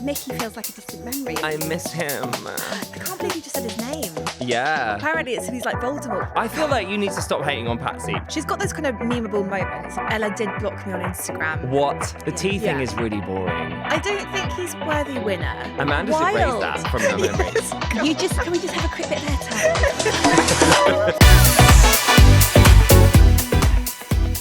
Mickey feels like a distant memory. I miss him. I can't believe you just said his name. Yeah. Apparently he's like Voldemort. I feel like you need to stop hating on Patsy. She's got those kind of memeable moments. Ella did block me on Instagram. What? The tea thing Yeah. is really boring. I don't think he's worthy winner. Amanda should raise that from her memory. Can we just have a quick bit of airtime?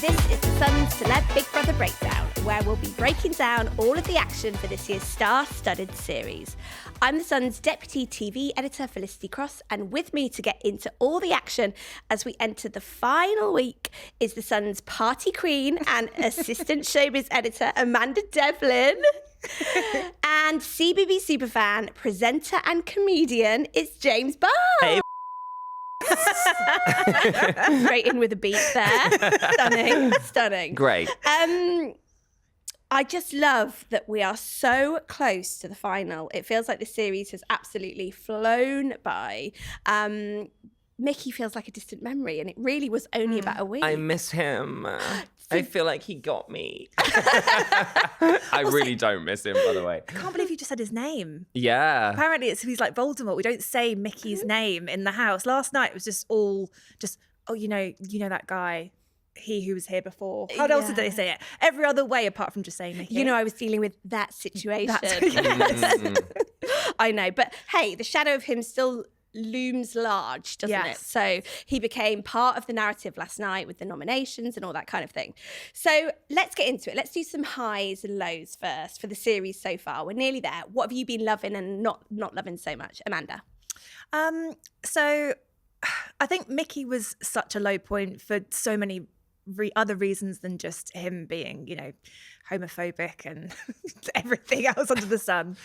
This is the Sun's Celeb Big Brother Breakdown, where we'll be breaking down all of the action for this year's star-studded series. I'm the Sun's Deputy TV Editor, Felicity Cross, and with me to get into all the action as we enter the final week is the Sun's Party Queen and Assistant Showbiz Editor, Amanda Devlin. And CBB superfan, presenter and comedian is James Barr. Hey. Straight in with a beat there. Stunning. Great. I just love that we are so close to the final. It feels like the series has absolutely flown by. Mickey feels like a distant memory, and it really was only about a week. I miss him. I feel like he got me. I really don't miss him, by the way. I can't believe you just said his name. Yeah. Apparently he's like Voldemort. We don't say Mickey's name in the house. Last night it was just oh, you know that guy, he who was here before. How else did they say it? Every other way apart from just saying Mickey. You know, I was dealing with that situation. Yes. I know, but hey, the shadow of him still looms large, doesn't it? So he became part of the narrative last night with the nominations and all that kind of thing. So let's get into it. Let's do some highs and lows first for the series so far. We're nearly there. What have you been loving and not loving so much, Amanda? So I think Mickey was such a low point for so many other reasons than just him being, homophobic and everything else under the sun.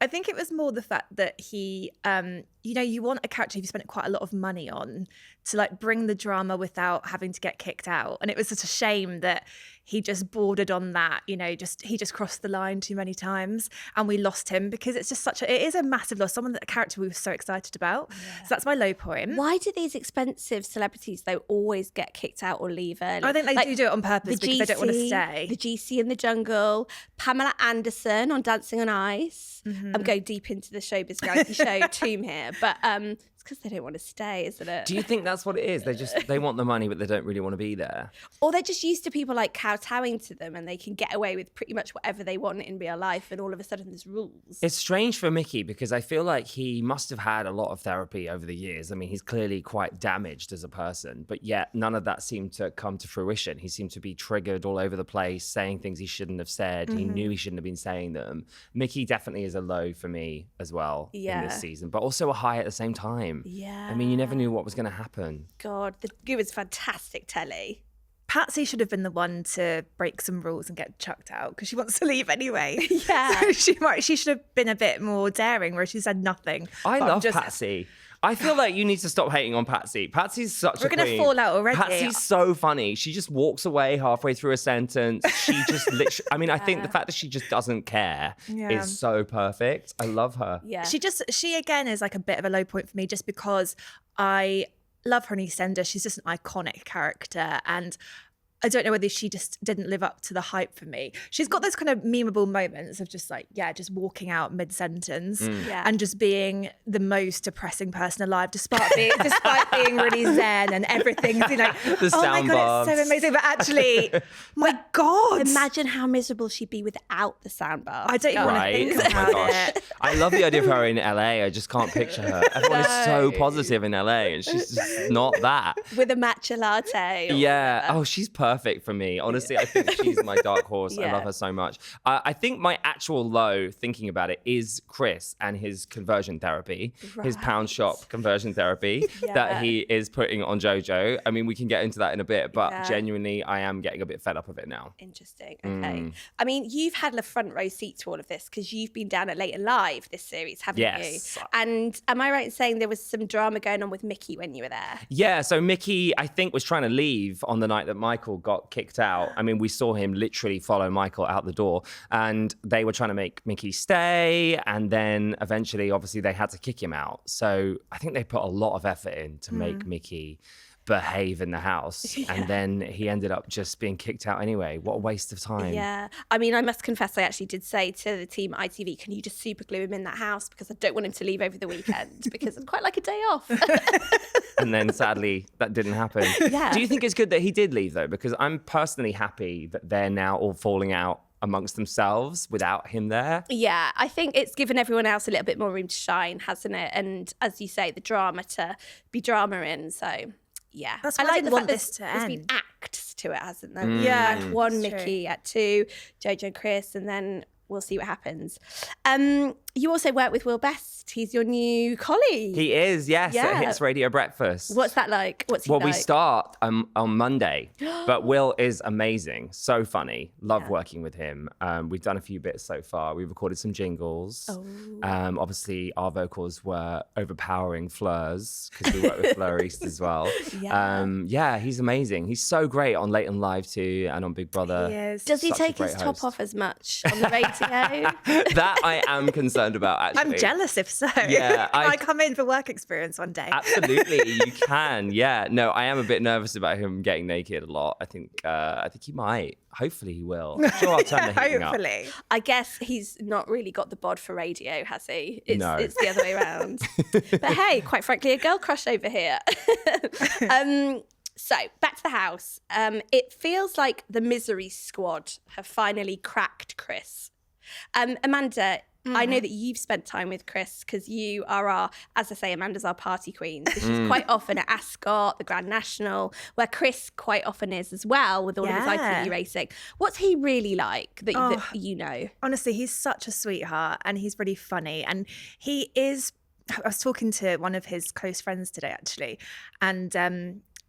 I think it was more the fact that he, you want a character you've spent quite a lot of money on to like bring the drama without having to get kicked out. And it was such a shame that he just bordered on that, he just crossed the line too many times and we lost him because it's just it is a massive loss. A character we were so excited about. Yeah. So that's my low point. Why do these expensive celebrities though always get kicked out or leave early? I think they do it on purpose because they don't want to stay. The GC in the Jungle, Pamela Anderson on Dancing on Ice. Mm-hmm. I'm going deep into the Showbiz reality show tomb here, but it's because they don't want to stay, isn't it? Do you think that's what it is? They want the money, but they don't really want to be there. Or they're just used to people like kowtowing to them and they can get away with pretty much whatever they want in real life and all of a sudden there's rules. It's strange for Mickey because I feel like he must have had a lot of therapy over the years. I mean, he's clearly quite damaged as a person, but yet none of that seemed to come to fruition. He seemed to be triggered all over the place, saying things he shouldn't have said. Mm-hmm. He knew he shouldn't have been saying them. Mickey definitely is a low for me as well in this season, but also a high at the same time. Yeah. I mean, you never knew what was going to happen. God, it was fantastic telly. Patsy should have been the one to break some rules and get chucked out because she wants to leave anyway. Yeah. So she should have been a bit more daring where she said nothing. I love Patsy. I feel like you need to stop hating on Patsy. Patsy's such a queen. We're going to fall out already. Patsy's so funny. She just walks away halfway through a sentence. She just literally, I think the fact that she just doesn't care is so perfect. I love her. Yeah. She again is like a bit of a low point for me just because I love her in EastEnders. She's just an iconic character and I don't know whether she just didn't live up to the hype for me. She's got those kind of memeable moments of just just walking out mid-sentence and just being the most depressing person alive, despite being really zen and everything. The oh my God, it's so amazing. But actually, my God. Imagine how miserable she'd be without the soundbar. I don't even want to think about it. I love the idea of her in LA. I just can't picture her. Everyone is so positive in LA and she's just not that. With a matcha latte. Yeah. Oh, she's perfect for me. Honestly, I think she's my dark horse. I love her so much. I think my actual low, thinking about it, is Chris and his conversion therapy, his pound shop conversion therapy that he is putting on JoJo. I mean, we can get into that in a bit, but genuinely, I am getting a bit fed up of it now. Interesting. Okay. I mean, you've had a front row seat to all of this because you've been down at Late and Live this series, haven't you? And am I right in saying there was some drama going on with Mickey when you were there? Yeah. So Mickey, I think, was trying to leave on the night that Michael got kicked out. I mean, we saw him literally follow Michael out the door and they were trying to make Mickey stay. And then eventually, obviously, they had to kick him out. So I think they put a lot of effort in to make Mickey behave in the house. Yeah. And then he ended up just being kicked out anyway. What a waste of time. Yeah. I mean, I must confess, I actually did say to the team at ITV, can you just super glue him in that house? Because I don't want him to leave over the weekend because I'd quite like a day off. And then sadly, that didn't happen. Yeah. Do you think it's good that he did leave though? Because I'm personally happy that they're now all falling out amongst themselves without him there. Yeah, I think it's given everyone else a little bit more room to shine, hasn't it? And as you say, the drama to be drama in. So, yeah. That's why I didn't want this to there's been end. acts to it, hasn't there? Yeah, Act 1, that's Mickey. Act 2, JoJo and Chris. And then we'll see what happens. You also work with Will Best. He's your new colleague. He is, yes, Yeah. at Hits Radio Breakfast. What's that like? What's he Well, like? we start on Monday, but Will is amazing. So funny. Love working with him. We've done a few bits so far. We recorded some jingles. Oh. Obviously, our vocals were overpowering Fleur's because we work with Fleur East as well. Yeah. He's amazing. He's so great on Late and Live too and on Big Brother. He is. Does he Such a take his great top host. off as much on the radio? That I am concerned about, actually. I'm jealous if so. Yeah, Can I come in for work experience one day? Absolutely, you can. Yeah, no, I am a bit nervous about him getting naked a lot. I think he might. Hopefully, he will. I'm sure I'll turn the heating up. Hopefully. I guess he's not really got the bod for radio, has he? No. It's the other way around. But hey, quite frankly, a girl crush over here. So back to the house. It feels like the Misery Squad have finally cracked Chris. Amanda, I know that you've spent time with Chris because you are as I say, Amanda's our party queen. So she's quite often at Ascot, the Grand National, where Chris quite often is as well with all of his Yeah. ITV racing. What's he really like that you know? Honestly, he's such a sweetheart and he's really funny. And he is, I was talking to one of his close friends today, actually. And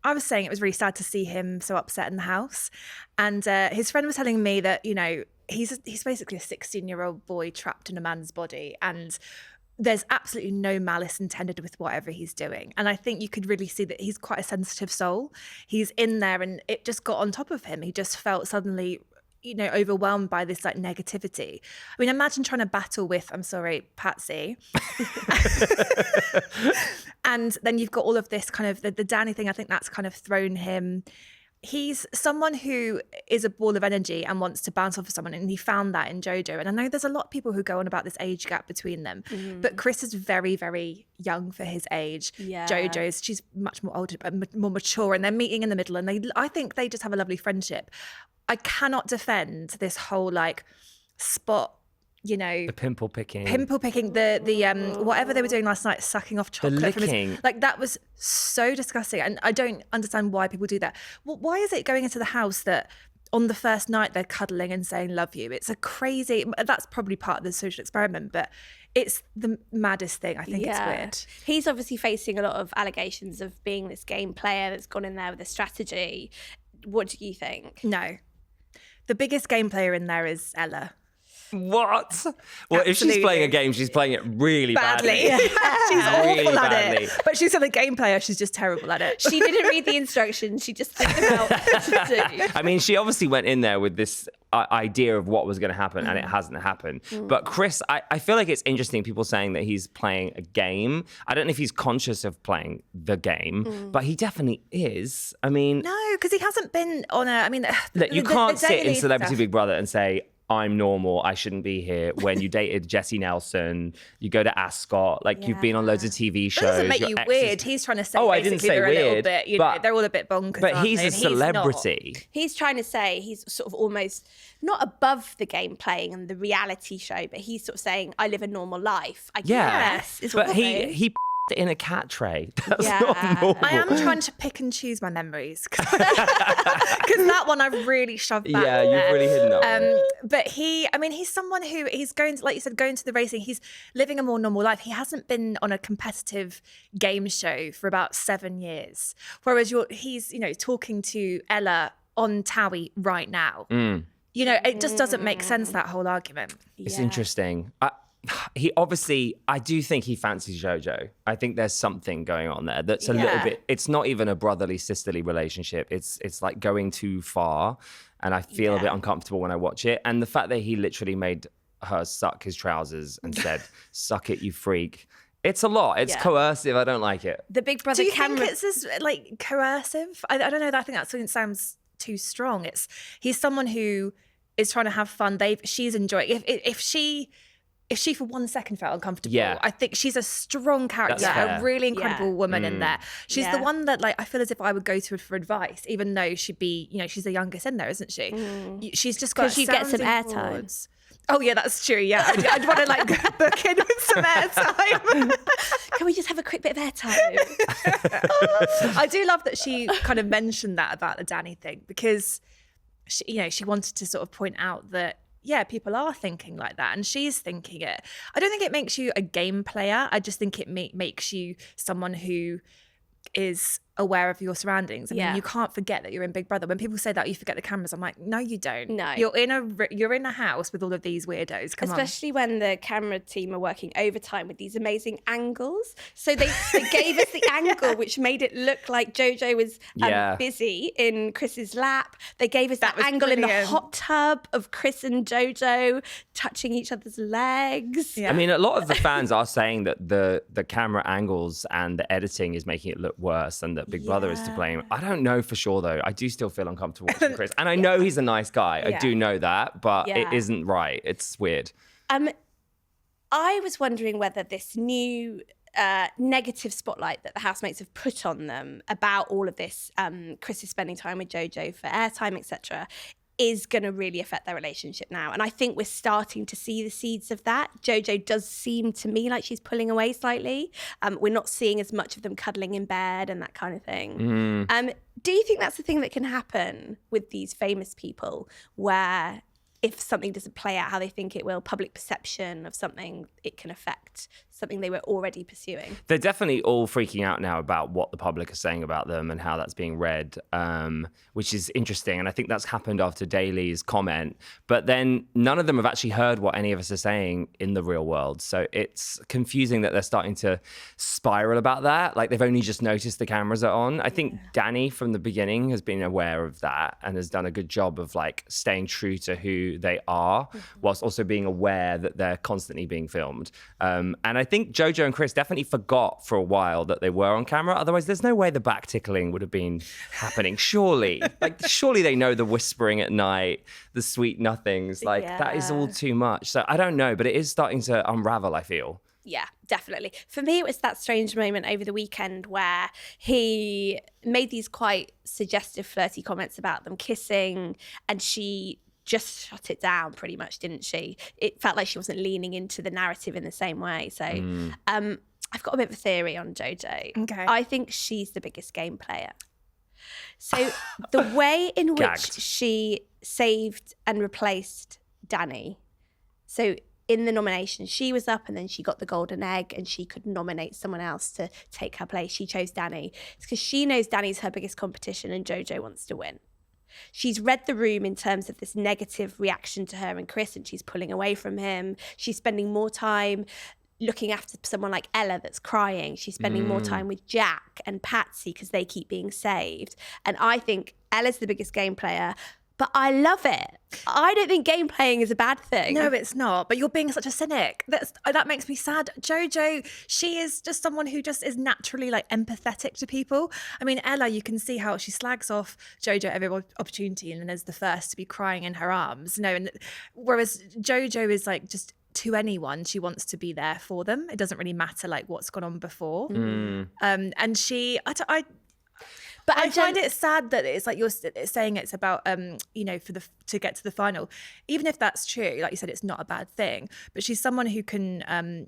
I was saying it was really sad to see him so upset in the house. And his friend was telling me that, you know, he's basically a 16-year-old boy trapped in a man's body. And there's absolutely no malice intended with whatever he's doing. And I think you could really see that he's quite a sensitive soul. He's in there and it just got on top of him. He just felt suddenly, you know, overwhelmed by this like negativity. I mean, imagine trying to battle with, I'm sorry, Patsy. And then you've got all of this kind of, the Danny thing, I think that's kind of thrown him. He's someone who is a ball of energy and wants to bounce off of someone, and he found that in JoJo. And I know there's a lot of people who go on about this age gap between them, but Chris is very, very young for his age. Yeah. JoJo's, she's much more older, but more mature, and they're meeting in the middle, and I think they just have a lovely friendship. I cannot defend this whole like spot, you know, The pimple picking. the whatever they were doing last night, sucking off chocolate from licking. his, like that was so disgusting, and I don't understand why people do that. Well, why is it going into the house that on the first night they're cuddling and saying love you? It's a crazy, that's probably part of the social experiment, but it's the maddest thing. I think it's weird. He's obviously facing a lot of allegations of being this game player that's gone in there with a strategy. What do you think? No, the biggest game player in there is Ella. What? Well, if she's Absolutely. playing a game, she's playing it really badly. She's Really awful at badly. it. But she's not a game player. She's just terrible at it. She didn't read the instructions. She just figured out what to do. I mean, she obviously went in there with this idea of what was going to happen, and it hasn't happened. But Chris, I feel like it's interesting, people saying that he's playing a game. I don't know if he's conscious of playing the game, but he definitely is. I mean, No, because he hasn't been on a. I mean, look, you the can't sit in daily Celebrity stuff. Big Brother and say, I'm normal, I shouldn't be here. When you dated Jessie Nelson, you go to Ascot, like you've been on loads of TV shows. That doesn't make your you exes- weird. He's trying to say I basically didn't say they're a little weird, bit, you know, but- they're all a bit bonkers. But aren't he's they? a And he's not. celebrity. He's trying to say he's sort of almost not above the game playing and the reality show, but he's sort of saying, I live a normal life. I Yeah, guess is what but he's saying. he in a cat tray. That's Yeah. not normal. I am trying to pick and choose my memories because that one I've really shoved back. Yeah, you've there. really hidden that one. But he's someone who he's going to, like you said, going to the racing. He's living a more normal life. He hasn't been on a competitive game show for about 7 years. Whereas he's, you know, talking to Ella on Towie right now. You know, it just doesn't make sense, that whole argument. It's interesting. I do think he fancies JoJo. I think there's something going on there that's a little bit, it's not even a brotherly, sisterly relationship. It's like going too far. And I feel a bit uncomfortable when I watch it. And the fact that he literally made her suck his trousers and said, suck it, you freak, It's a lot. It's coercive. I don't like it. The Big Brother Do you camera. think it's as like coercive? I don't know. I think that sounds too strong. He's someone who is trying to have fun. She's enjoying. If she for 1 second felt uncomfortable, I think she's a strong character, a really incredible woman in there. She's the one that like I feel as if I would go to her for advice, even though she'd be, she's the youngest in there, isn't she? She's just got you get some airtime. Oh yeah, that's true. Yeah, I'd want to like book in with some airtime. Can we just have a quick bit of airtime? I do love that she kind of mentioned that about the Danny thing, because she wanted to sort of point out that people are thinking like that, and she's thinking it. I don't think it makes you a game player. I just think it makes you someone who is aware of your surroundings. I mean, you can't forget that you're in Big Brother. When people say that you forget the cameras, I'm like, no, you don't. No, you're in a house with all of these weirdos. Especially when the camera team are working overtime with these amazing angles. So they gave us the angle which made it look like JoJo was busy in Chris's lap. They gave us that angle brilliant. In the hot tub of Chris and JoJo touching each other's legs. I mean, a lot of the fans are saying that the camera angles and the editing is making it look worse, and that Big Brother is to blame. I don't know for sure though. I do still feel uncomfortable watching Chris, and I know he's a nice guy. I do know that, but it isn't right. It's weird. I was wondering whether this new negative spotlight that the housemates have put on them about all of this, Chris is spending time with JoJo for airtime, etc., is going to really affect their relationship now. And I think we're starting to see the seeds of that. JoJo does seem to me like she's pulling away slightly. We're not seeing as much of them cuddling in bed and that kind of thing. Do you think that's the thing that can happen with these famous people, where if something doesn't play out how they think it will, public perception of something, it can affect something they were already pursuing? They're definitely all freaking out now about what the public are saying about them and how that's being read, which is interesting. And I think that's happened after Daly's comment. But then none of them have actually heard what any of us are saying in the real world. So it's confusing that they're starting to spiral about that. Like they've only just noticed the cameras are on. I think Danny from the beginning has been aware of that and has done a good job of like staying true to who they are, whilst also being aware that they're constantly being filmed. And I think JoJo and Chris definitely forgot for a while that they were on camera. Otherwise, there's no way the back tickling would have been happening. Surely they know the whispering at night, the sweet nothings. Like that is all too much. So I don't know, but it is starting to unravel, I feel. Yeah, definitely. For me, it was that strange moment over the weekend where he made these quite suggestive, flirty comments about them kissing, and she just shut it down pretty much, didn't she? It felt like she wasn't leaning into the narrative in the same way. So I've got a bit of a theory on JoJo. Okay. I think she's the biggest game player. So the way in which she saved and replaced Danny. So in the nomination, she was up and then she got the golden egg and she could nominate someone else to take her place. She chose Danny. It's because she knows Danny's her biggest competition and JoJo wants to win. She's read the room in terms of this negative reaction to her and Chris, and she's pulling away from him. She's spending more time looking after someone like Ella that's crying. She's spending more time with Jack and Patsy because they keep being saved. And I think Ella's the biggest game player, but I love it. I don't think game playing is a bad thing. No, it's not. But you're being such a cynic. That makes me sad. JoJo, she is just someone who just is naturally like empathetic to people. I mean, Ella, you can see how she slags off JoJo every opportunity and then is the first to be crying in her arms. No, and whereas JoJo is like just to anyone, she wants to be there for them. It doesn't really matter like what's gone on before. And she, But I find it sad that it's like you're saying it's about, to get to the final. Even if that's true, like you said, it's not a bad thing. But she's someone who can,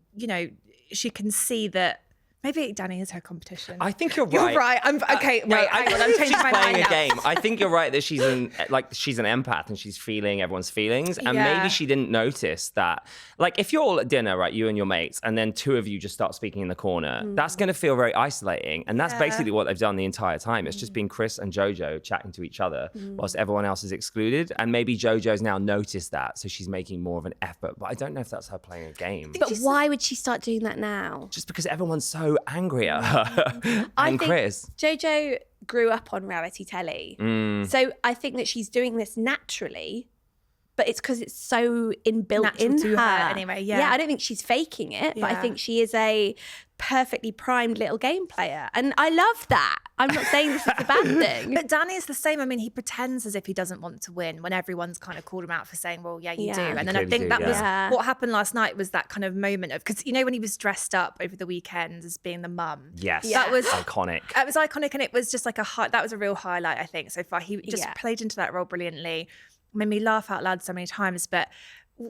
she can see that maybe Danny is her competition. I think you're right. You're right. I'm changing my mind now. Game. I think you're right that she's an empath and she's feeling everyone's feelings. And maybe she didn't notice that. Like if you're all at dinner, right, you and your mates, and then two of you just start speaking in the corner, that's going to feel very isolating. And that's basically what they've done the entire time. It's just been Chris and JoJo chatting to each other whilst everyone else is excluded. And maybe JoJo's now noticed that, so she's making more of an effort. But I don't know if that's her playing a game. But why would she start doing that now? Just because everyone's so angry at her and Chris. JoJo grew up on reality telly. So I think that she's doing this naturally but it's because it's so inbuilt Natural in to her. her anyway, yeah. I don't think she's faking it, but I Yeah. think she is a perfectly primed little game player. And I love that. I'm not saying this is a bad thing. But Danny is the same. I mean, he pretends as if he doesn't want to win when everyone's kind of called him out for saying, well, yeah, you Yeah. do. You And then I clearly think do, that yeah. was what happened last night, was that kind of moment of, because, you know, when he was dressed up over the weekend as being the mum. Yes, Yeah. That was iconic. It was iconic, and it was just like that was a real highlight, I think, so far. He just Yeah. played into that role brilliantly, made me laugh out loud so many times. But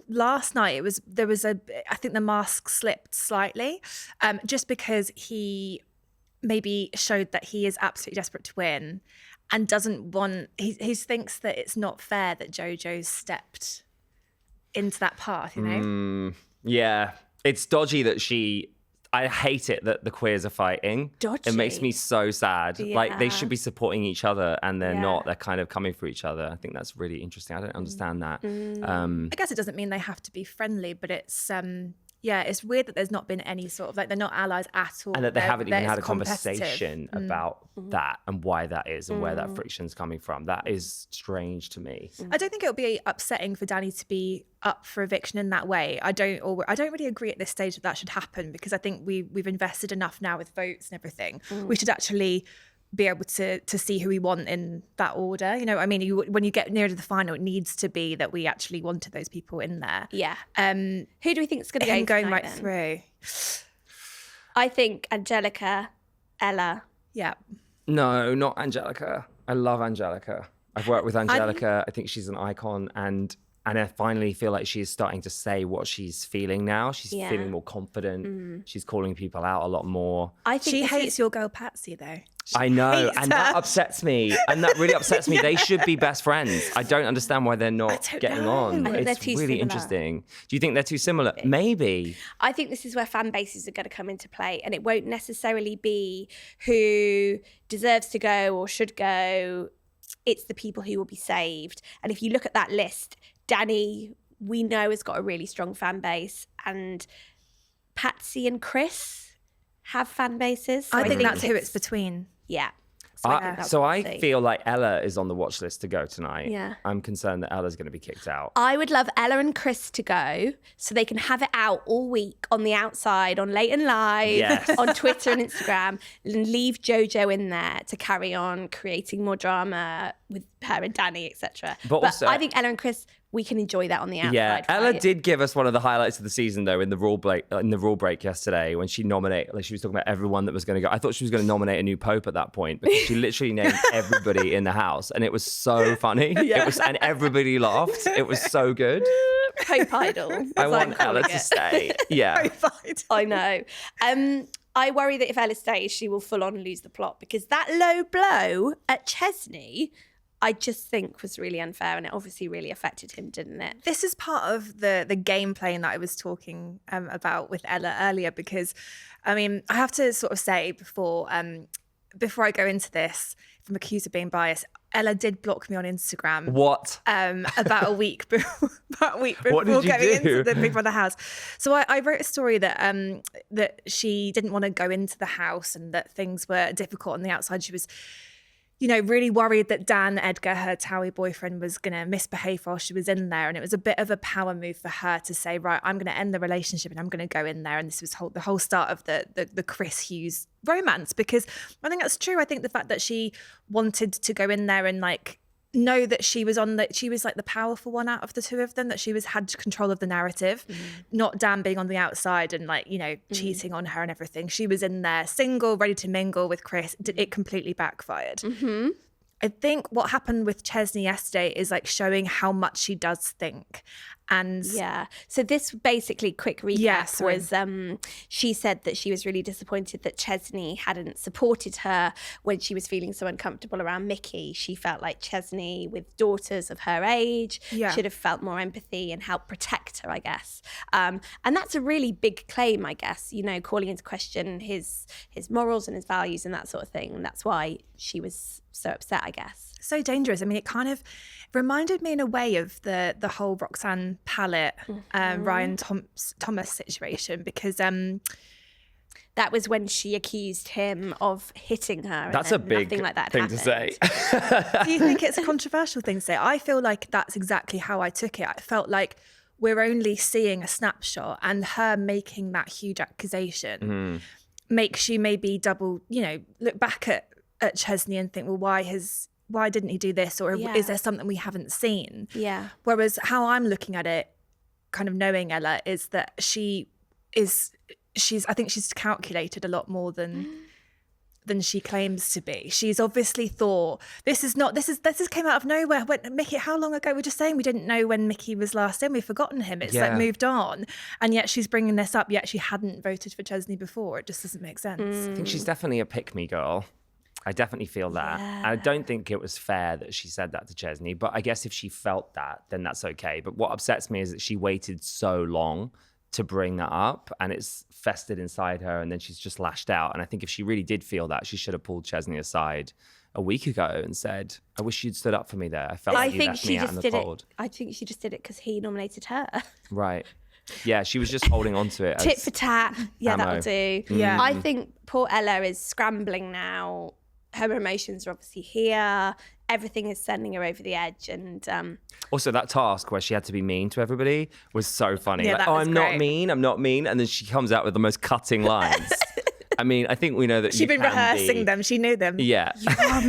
last night I think the mask slipped slightly, just because he maybe showed that he is absolutely desperate to win and doesn't want, he thinks that it's not fair that JoJo's stepped into that path, you know? Yeah, it's dodgy that I hate it that the queers are fighting. Dodgy. It makes me so sad. Like, they Yeah. should be supporting each other, and they're Yeah. not. They're kind of coming for each other. I think that's really interesting. I don't understand that. I guess it doesn't mean they have to be friendly, but it's it's weird that there's not been any sort of, like, they're not allies at all. And that they haven't even It's had a competitive. conversation about that and why that is and where that friction's coming from. That is strange to me. I don't think it would be upsetting for Danny to be up for eviction in that way. I don't really agree at this stage that should happen, because I think we've invested enough now with votes and everything. We should actually be able to see who we want in that order. You know, I mean, when you get nearer to the final, it needs to be that we actually wanted those people in there. Yeah. Who do we think is going to go Him going tonight right then? through. I think Angelica, Ella. Yeah. No, not Angelica. I love Angelica. I've worked with Angelica. I think she's an icon, and I finally feel like she is starting to say what she's feeling now. She's Yeah. feeling more confident. She's calling people out a lot more. I think She this hates is- your girl Patsy, though. I know, hates and that her. upsets me. And that really upsets me. They should be best friends. I don't understand why they're not don't getting know. on. I think they're It's too really similar. interesting. Do you think they're too similar? Maybe. I think this is where fan bases are going to come into play, and it won't necessarily be who deserves to go or should go. It's the people who will be saved. And if you look at that list, Danny, we know, has got a really strong fan base, and Patsy and Chris have fan bases. So I think that's who it's between. Yeah. So I think that's So what I we'll see. feel like Ella is on the watch list to go tonight. Yeah. I'm concerned that Ella's going to be kicked out. I would love Ella and Chris to go so they can have it out all week on the outside, on Late and Live, Yes. on Twitter and Instagram, and leave JoJo in there to carry on creating more drama with her and Danny, etc. But also- I think Ella and Chris, we can enjoy that on the outside. Yeah, Ella fight. did give us one of the highlights of the season, though, in the rule break yesterday, when she nominated, like, she was talking about everyone that was going to go. I thought she was going to nominate a new pope at that point, because she literally named everybody in the house, and it was so funny. It was, and everybody laughed. It was so good. Pope Idol. I as want I'm calling Ella to it. stay. Yeah. I know. I worry that if Ella stays, she will full on lose the plot, because that low blow at Chesney, I just think was really unfair, and it obviously really affected him, didn't it? This is part of the game playing that I was talking about with Ella earlier, because, I mean, I have to sort of say before I go into this, if I'm accused of being biased, Ella did block me on Instagram. What? About a week before, What did you going do? into the Big Brother house. So I wrote a story that that she didn't want to go into the house, and that things were difficult on the outside. She was, you know, really worried that Dan Edgar, her Towie boyfriend, was going to misbehave while she was in there. And it was a bit of a power move for her to say, right, I'm going to end the relationship and I'm going to go in there. And this was the whole start of the Chris Hughes romance, because I think that's true. I think the fact that she wanted to go in there and, like, know that she was like the powerful one out of the two of them, that she had control of the narrative, not Dan being on the outside and, like, you know, cheating on her and everything. She was in there single, ready to mingle with Chris. It completely backfired. I think what happened with Chesney yesterday is, like, showing how much she does think. And Yeah. So this basically, quick recap, Yeah, sorry. was she said that she was really disappointed that Chesney hadn't supported her when she was feeling so uncomfortable around Mickey. She felt like Chesney, with daughters of her age, Yeah. should have felt more empathy and helped protect her, I guess. And that's a really big claim, I guess, you know, calling into question his morals and his values and that sort of thing. And that's why she was so upset, I guess. so dangerous. I mean, it kind of reminded me in a way of the whole Roxanne Pallett, Ryan Thomas situation, because That was when she accused him of hitting her. That's and a big nothing like that thing happened. to say. Do you think it's a controversial thing to say? I feel like that's exactly how I took it. I felt like we're only seeing a snapshot, and her making that huge accusation makes you maybe double, look back at Chesney and think, well, why didn't he do this? Or is there something we haven't seen? Yeah. Whereas how I'm looking at it, kind of knowing Ella, is that I think she's calculated a lot more than she claims to be. She's obviously thought this came out of nowhere. When Mickey, how long ago? We're just saying we didn't know when Mickey was last in. We've forgotten him. It's like moved on, and yet she's bringing this up. Yet she hadn't voted for Chesney before. It just doesn't make sense. I think she's definitely a pick-me girl. I definitely feel that. And I don't think it was fair that she said that to Chesney, but I guess if she felt that, then that's okay. But what upsets me is that she waited so long to bring that up, and it's festered inside her, and then she's just lashed out. And I think if she really did feel that, she should have pulled Chesney aside a week ago and said, I wish you'd stood up for me there. I felt like you left me out in the cold. I think she just did it because he nominated her. Right. Yeah, she was just holding on to it. Tit for tat. Yeah, ammo. that'll do. Yeah. I think poor Ella is scrambling now. Her emotions are obviously here. Everything is sending her over the edge. And also that task where she had to be mean to everybody was so funny. Yeah, Like, that oh, was I'm great. not mean. And then she comes out with the most cutting lines. I mean, I think we know that She'd been rehearsing them. She knew them. Yeah. oh,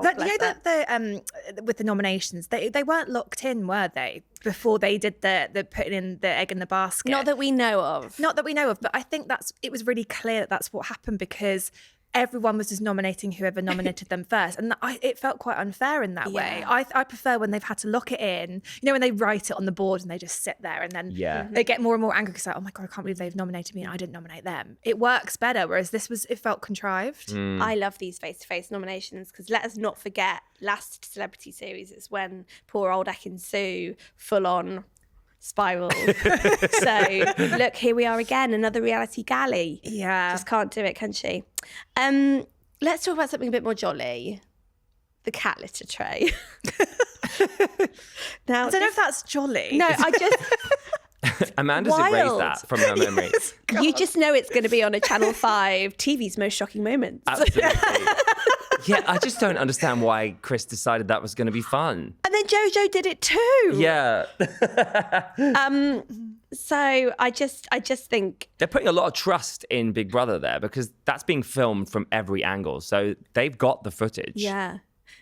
But bless you know her. that with the nominations, they weren't locked in, were they? Before they did the putting in the egg in the basket. Not that we know of. Not that we know of, but I think it was really clear that that's what happened, because everyone was just nominating whoever nominated them first, and it felt quite unfair in that way. I prefer when they've had to lock it in, when they write it on the board and they just sit there, and then they get more and more angry because like, oh my god, I can't believe they've nominated me and I didn't nominate them. It works better, whereas it felt contrived. I love these face-to-face nominations because let us not forget last celebrity series is when poor old Ekin Sue full on spiraled. So look, here we are again, another reality galley. Yeah. Just can't do it, can she? Let's talk about something a bit more jolly. The cat litter tray. Now, I don't know if that's jolly. No, I just... Amanda's erased that from her memory. You just know it's going to be on a Channel 5 TV's most shocking moments. Absolutely. Yeah, I just don't understand why Chris decided that was going to be fun. And then JoJo did it too. Yeah. So I just think They're putting a lot of trust in Big Brother there because that's being filmed from every angle. So they've got the footage. yeah.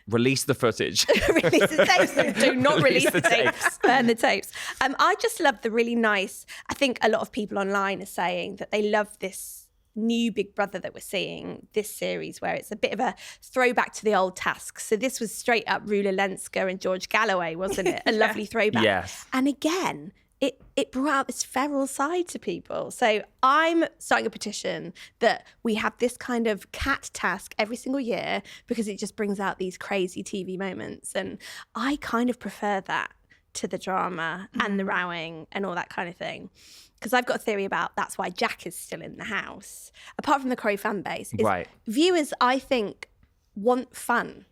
Release the footage. Release the tapes. No, do not release the tapes. Burn the tapes. I just love the really nice. I think a lot of people online are saying that they love this new Big Brother that we're seeing this series, where it's a bit of a throwback to the old tasks. So this was straight up Rula Lenska and George Galloway, wasn't it? A lovely throwback. Yes. And again, it brought out this feral side to people. So I'm starting a petition that we have this kind of cat task every single year because it just brings out these crazy TV moments. And I kind of prefer that to the drama and the rowing and all that kind of thing. Because I've got a theory about that's why Jack is still in the house. Apart from the Corey fan base, is Right. viewers, I think, want fun.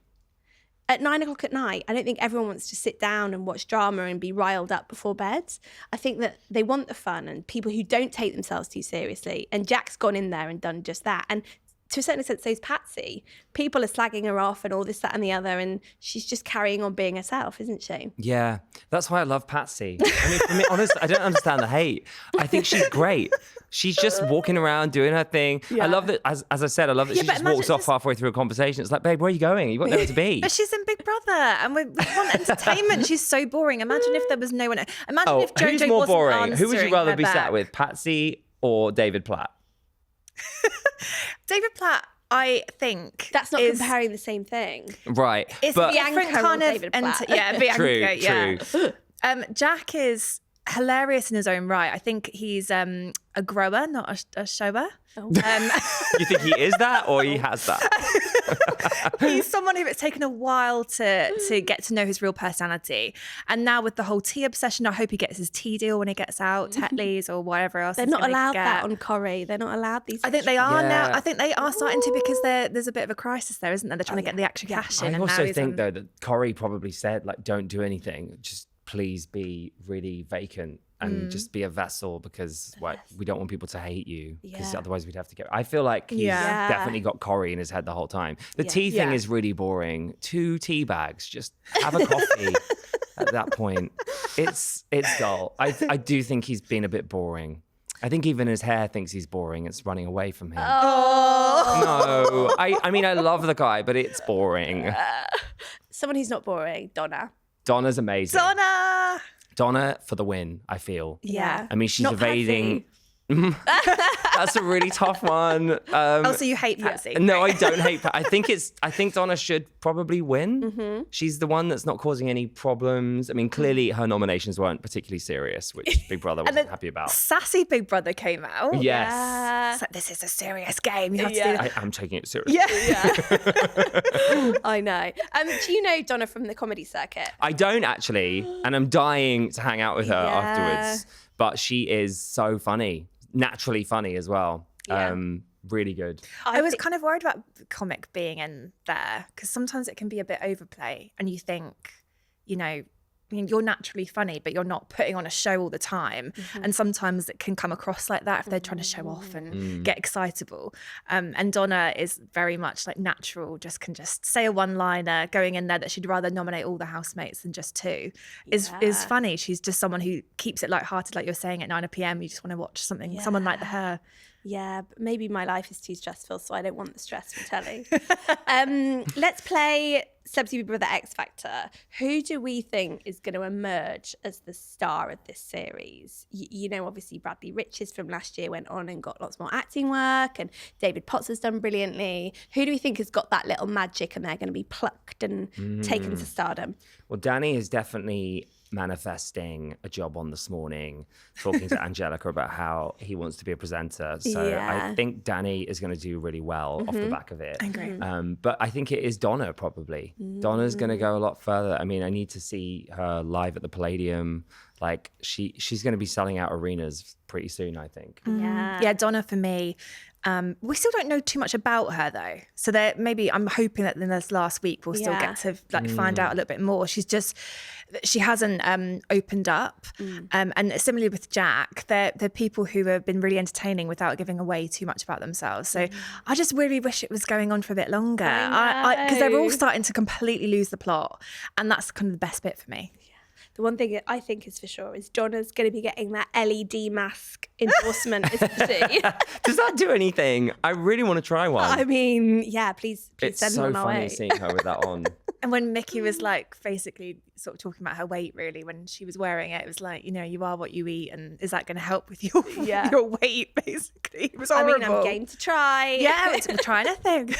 At 9 o'clock at night, I don't think everyone wants to sit down and watch drama and be riled up before bed. I think that they want the fun and people who don't take themselves too seriously. And Jack's gone in there and done just that. And to a certain extent, so is Patsy. People are slagging her off and all this, that and the other. And she's just carrying on being herself, isn't she? Yeah, that's why I love Patsy. I mean, for me, honestly, I don't understand the hate. I think she's great. She's just walking around doing her thing. I love that, as I said, I love that she but just imagine walks off halfway through a conversation. It's like, babe, where are you going? You've got nowhere to be. But she's in Big Brother, and we want entertainment. She's so boring. Imagine if there was no one. Imagine if JoJo who's more wasn't boring? Who would you answering rather her be back. sat with, Patsy or David Platt? David Platt, I think That's not is, comparing the same thing. Right. It's but a different Bianca kind or of David Platt? Bianca, True. Jack is hilarious in his own right. I think he's a grower, not a shower. You think he is that or he has that? He's someone who it's taken a while to get to know his real personality. And now with the whole tea obsession, I hope he gets his tea deal when he gets out, Tetley's or whatever else. They're he's not gonna allowed get. that on Corrie. They're not allowed these. I think they are now. Yeah. I think they are starting to because there's a bit of a crisis there, isn't there? They're trying to get the extra cash in. I and also now he's think on- though that Corrie probably said like, don't do anything, just please be really vacant and just be a vessel because we don't want people to hate you because Yeah. otherwise we'd have to get. I feel like he's definitely got Corrie in his head the whole time. The tea thing is really boring. 2 tea bags, just have a coffee. At that point, it's dull. I do think he's been a bit boring. I think even his hair thinks he's boring. It's running away from him. Oh. No, I mean, I love the guy, but it's boring. Someone who's not boring, Donna. Donna's amazing. Donna For the win, I feel. Yeah. I mean, she's Not evading. That's a really tough one. Also, you hate Patsy. No, I don't hate Pat. I think Donna should probably win. She's the one that's not causing any problems. I mean, clearly her nominations weren't particularly serious, which Big Brother wasn't happy about. Sassy Big Brother came out. Yes. It's like, this is a serious game. You have to do that. I am taking it seriously. I know. Do you know Donna from the comedy circuit? I don't actually, and I'm dying to hang out with her afterwards. But she is so funny, naturally funny as well. Yeah. Really good. I was kind of worried about the comic being in there because sometimes it can be a bit overplay and you think, you know, I mean, you're naturally funny, but you're not putting on a show all the time. And sometimes it can come across like that if they're trying to show off and get excitable. And Donna is very much like natural, can just say a one-liner going in there that she'd rather nominate all the housemates than just 2 is funny. She's just someone who keeps it lighthearted, like you're saying, at 9 p.m. You just want to watch someone like her. Yeah, but maybe my life is too stressful, so I don't want the stress from telly. Let's play CBB Brother X Factor. Who do we think is going to emerge as the star of this series? You know, obviously Bradley Riches from last year went on and got lots more acting work, and David Potts has done brilliantly. Who do we think has got that little magic and they're going to be plucked and taken to stardom? Well, Danny is definitely manifesting a job on This Morning, talking to Angelica about how he wants to be a presenter. So I think Danny is going to do really well off the back of it. I agree. But I think it is Donna probably. Donna's going to go a lot further. I mean, I need to see her live at the Palladium. Like she's going to be selling out arenas pretty soon, I think. Yeah, Donna for me. We still don't know too much about her though. So I'm hoping that in this last week we'll still get to find out a little bit more. She hasn't opened up. And similarly with Jack, they're people who have been really entertaining without giving away too much about themselves. So I just really wish it was going on for a bit longer. Because they're all starting to completely lose the plot. And that's kind of the best bit for me. The one thing I think is for sure is Donna's going to be getting that LED mask endorsement, isn't she? Does that do anything? I really want to try one. I mean, yeah, please it's send so one our funny way. seeing her with that on. And when Mickey was like basically sort of talking about her weight really when she was wearing it, it was like, you know, you are what you eat, and is that going to help with your weight basically? It was horrible. I mean, I'm game to try. Yeah, we'll try anything.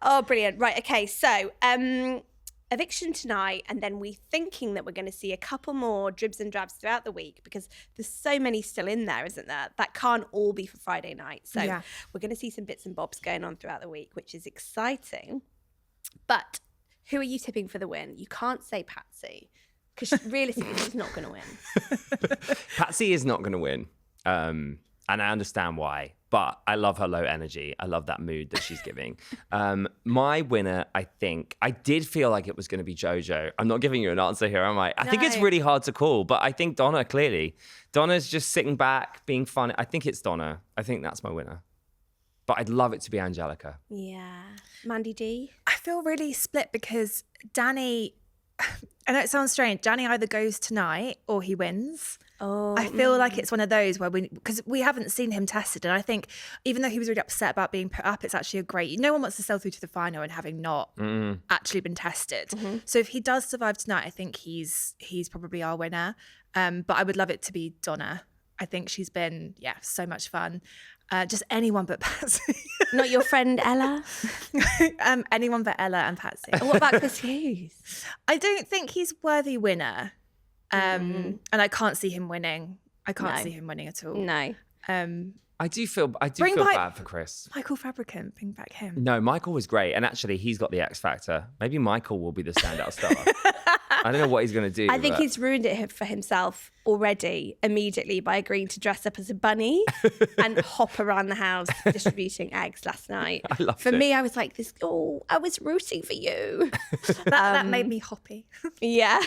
Oh, brilliant. Right, okay, so eviction tonight, and then we're thinking that we're going to see a couple more dribs and drabs throughout the week because there's so many still in there, isn't there? That can't all be for Friday night. So we're going to see some bits and bobs going on throughout the week, which is exciting. But who are you tipping for the win? You can't say Patsy because realistically she's not going to win. Patsy is not going to win. And I understand why. But I love her low energy. I love that mood that she's giving. My winner, I did feel like it was going to be JoJo. I'm not giving you an answer here, am I? I think it's really hard to call, but I think Donna, clearly. Donna's just sitting back, being funny. I think it's Donna. I think that's my winner. But I'd love it to be Angelica. Yeah. Mandy D? I feel really split because Danny, I know it sounds strange, Danny either goes tonight or he wins. Oh, I feel like it's one of those where because we haven't seen him tested, and I think even though he was really upset about being put up, it's actually no one wants to sell through to the final and having not actually been tested. So if he does survive tonight, I think he's probably our winner. But I would love it to be Donna. I think she's been so much fun. Just anyone but Patsy. Not your friend Ella? Anyone but Ella and Patsy. What about Chris Hughes? I don't think he's worthy winner. And I can't see him winning. I can't see him winning at all. No. I do feel bad for Chris. Michael Fabricant, bring back him. No, Michael was great. And actually, he's got the X Factor. Maybe Michael will be the standout star. I don't know what he's going to do. I think he's ruined it for himself already immediately by agreeing to dress up as a bunny and hop around the house distributing eggs last night. I loved for it. me, I was like, I was rooting for you. That made me hoppy. Yeah.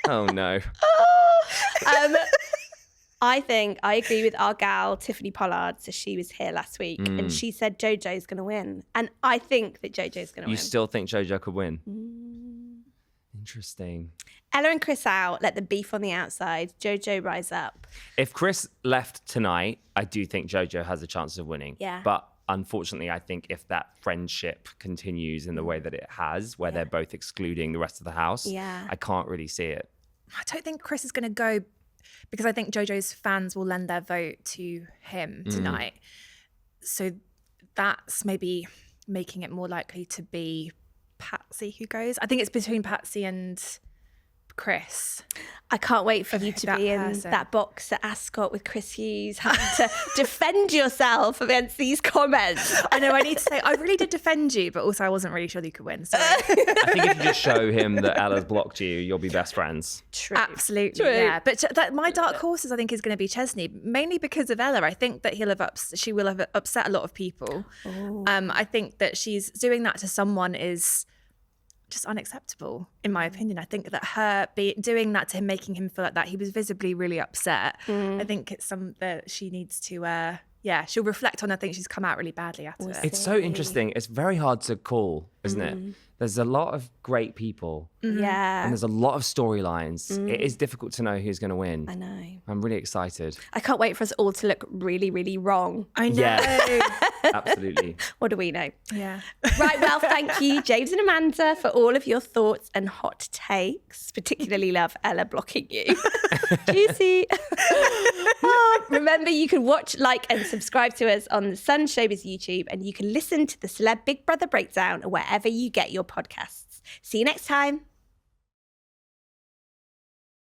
Oh, no. I agree with our gal, Tiffany Pollard. So she was here last week and she said JoJo's going to win. And I think that JoJo's going to win. You still think JoJo could win? Interesting. Ella and Chris out, let the beef on the outside. JoJo rise up. If Chris left tonight, I do think JoJo has a chance of winning. Yeah. But unfortunately, I think if that friendship continues in the way that it has, where they're both excluding the rest of the house, I can't really see it. I don't think Chris is going to go because I think JoJo's fans will lend their vote to him tonight. So that's maybe making it more likely to be Patsy who goes. I think it's between Patsy and Chris. I can't wait for you to be in that box at Ascot with Chris Hughes, having to defend yourself against these comments. I know, I need to say, I really did defend you, but also I wasn't really sure you could win. So. I think if you just show him that Ella's blocked you, you'll be best friends. True. Absolutely, True. yeah. But my dark horses, I think, is going to be Chesney, mainly because of Ella. I think that she will have upset a lot of people. I think that she's doing that to someone is just unacceptable, in my opinion. I think that her doing that to him, making him feel like that, he was visibly really upset. I think it's something that she needs to, she'll reflect on. I think she's come out really badly at it. It's so interesting. It's very hard to call, isn't it? There's a lot of great people. Yeah. And there's a lot of storylines. It is difficult to know who's going to win. I know. I'm really excited. I can't wait for us all to look really, really wrong. I know. Yeah. Absolutely. What do we know? Yeah. Right, well, thank you, James and Amanda, for all of your thoughts and hot takes. Particularly love Ella blocking you. Juicy. Remember, you can watch, like, and subscribe to us on the Sun Showbiz YouTube, and you can listen to the Celeb Big Brother Breakdown wherever you get your podcasts. See you next time.